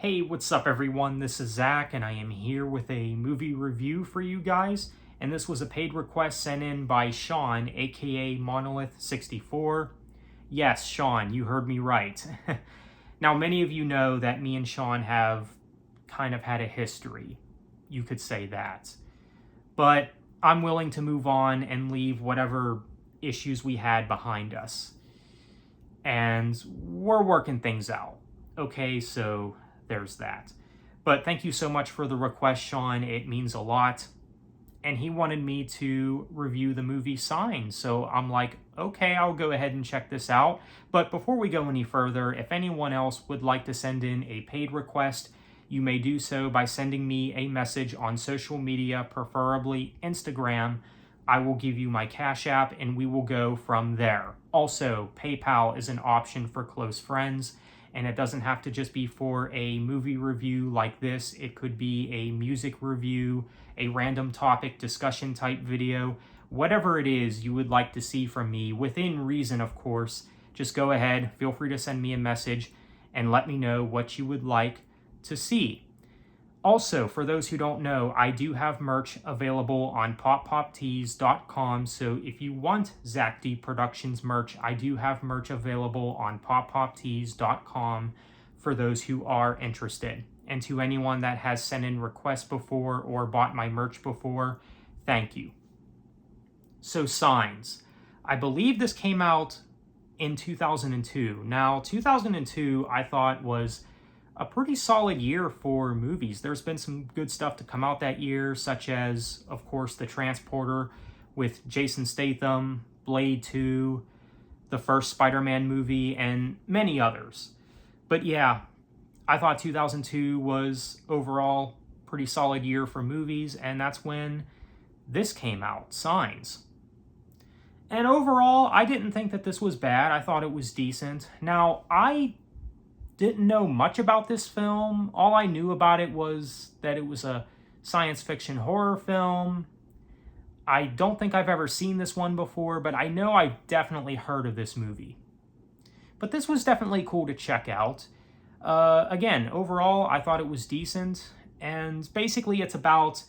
Hey, what's up, everyone? This is Zach, and I am here with a movie review for you guys. And this was a paid request sent in by Sean, aka Monolith64. Yes, Sean, you heard me right. Now, many of you know that me and Sean have kind of had a history. You could say that. But I'm willing to move on and leave whatever issues we had behind us. And we're working things out. Okay, so there's that. But thank you so much for the request, Sean. It means a lot. And he wanted me to review the movie Signs. So I'm like, okay, I'll go ahead and check this out. But before we go any further, if anyone else would like to send in a paid request, you may do so by sending me a message on social media, preferably Instagram. I will give you my Cash App and we will go from there. Also, PayPal is an option for close friends. And it doesn't have to just be for a movie review like this. It could be a music review, a random topic discussion type video, whatever it is you would like to see from me, within reason, of course. Just go ahead, feel free to send me a message and let me know what you would like to see. Also, for those who don't know, I do have merch available on poppoptees.com. So if you want Zach D Productions merch, I do have merch available on poppoptees.com for those who are interested. And to anyone that has sent in requests before or bought my merch before, thank you. So Signs. I believe this came out in 2002. Now, 2002 I thought was a pretty solid year for movies. There's been some good stuff to come out that year, such as, of course, The Transporter with Jason Statham, Blade 2, the first Spider-Man movie, and many others. But yeah, I thought 2002 was overall pretty solid year for movies, and that's when this came out, Signs. And overall, I didn't think that this was bad. I thought it was decent. Now, I didn't know much about this film. All I knew about it was that it was a science fiction horror film. I don't think I've ever seen this one before, but I know I've definitely heard of this movie. But this was definitely cool to check out. Again, overall, I thought it was decent. And basically, it's about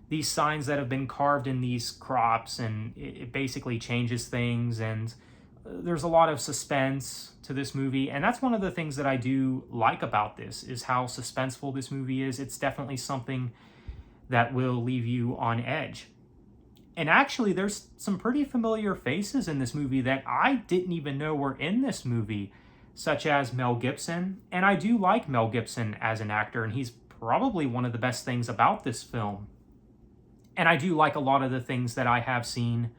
these signs that have been carved in these crops, and it basically changes things, and there's a lot of suspense to this movie, and that's one of the things that I do like about this, is how suspenseful this movie is. It's definitely something that will leave you on edge. And actually, there's some pretty familiar faces in this movie that I didn't even know were in this movie, such as Mel Gibson. And I do like Mel Gibson as an actor, and he's probably one of the best things about this film. And I do like a lot of the things that I have seen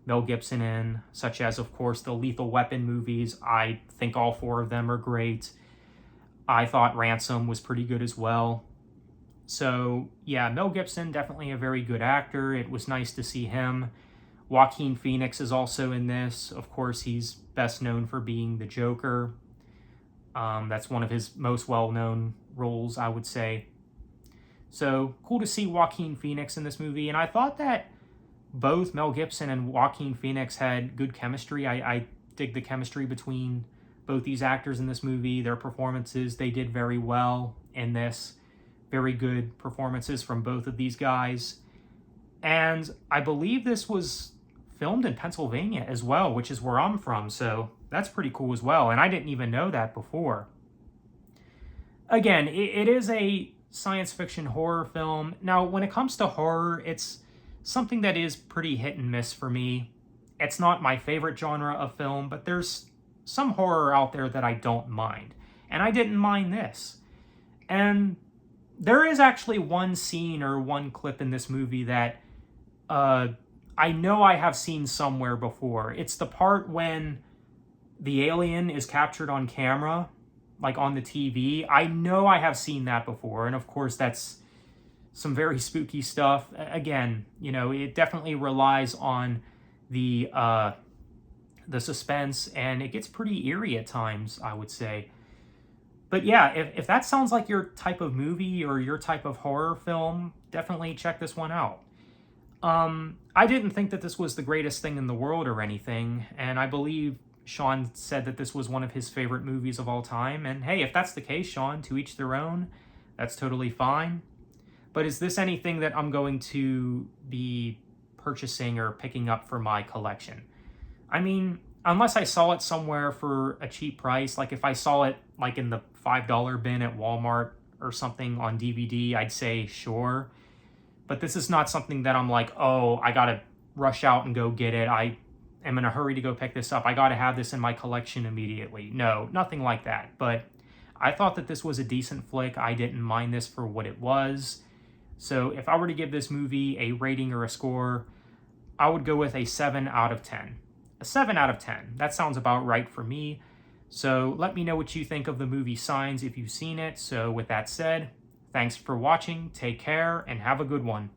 Mel Gibson in, such as, of course, the Lethal Weapon movies. I think all four of them are great. I thought Ransom was pretty good as well. So, yeah, Mel Gibson, definitely a very good actor. It was nice to see him. Joaquin Phoenix is also in this. Of course, he's best known for being the Joker. That's one of his most well-known roles, I would say. So, cool to see Joaquin Phoenix in this movie. And I thought that both Mel Gibson and Joaquin Phoenix had good chemistry. I dig the chemistry between both these actors in this movie. Their performances, they did very well in this. Very good performances from both of these guys. And I believe this was filmed in Pennsylvania as well, which is where I'm from. So that's pretty cool as well. And I didn't even know that before. Again, it is a science fiction horror film. Now, when it comes to horror, it's something that is pretty hit and miss for me. It's not my favorite genre of film, but there's some horror out there that I don't mind. And I didn't mind this. And there is actually one scene or one clip in this movie that I know I have seen somewhere before. It's the part when the alien is captured on camera, like on the TV. I know I have seen that before. And of course, that's some very spooky stuff. Again, you know, it definitely relies on the suspense, and it gets pretty eerie at times, I would say. But yeah, if that sounds like your type of movie or your type of horror film, definitely check this one out. I didn't think that this was the greatest thing in the world or anything, and I believe Sean said that this was one of his favorite movies of all time. And hey, if that's the case, Sean, to each their own, that's totally fine. But is this anything that I'm going to be purchasing or picking up for my collection? I mean, unless I saw it somewhere for a cheap price, like if I saw it like in the $5 bin at Walmart or something on DVD, I'd say sure. But this is not something that I'm like, oh, I gotta rush out and go get it. I am in a hurry to go pick this up. I gotta have this in my collection immediately. No, nothing like that. But I thought that this was a decent flick. I didn't mind this for what it was. So if I were to give this movie a rating or a score, I would go with a 7 out of 10. A 7 out of 10. That sounds about right for me. So let me know what you think of the movie Signs if you've seen it. So with that said, thanks for watching, take care, and have a good one.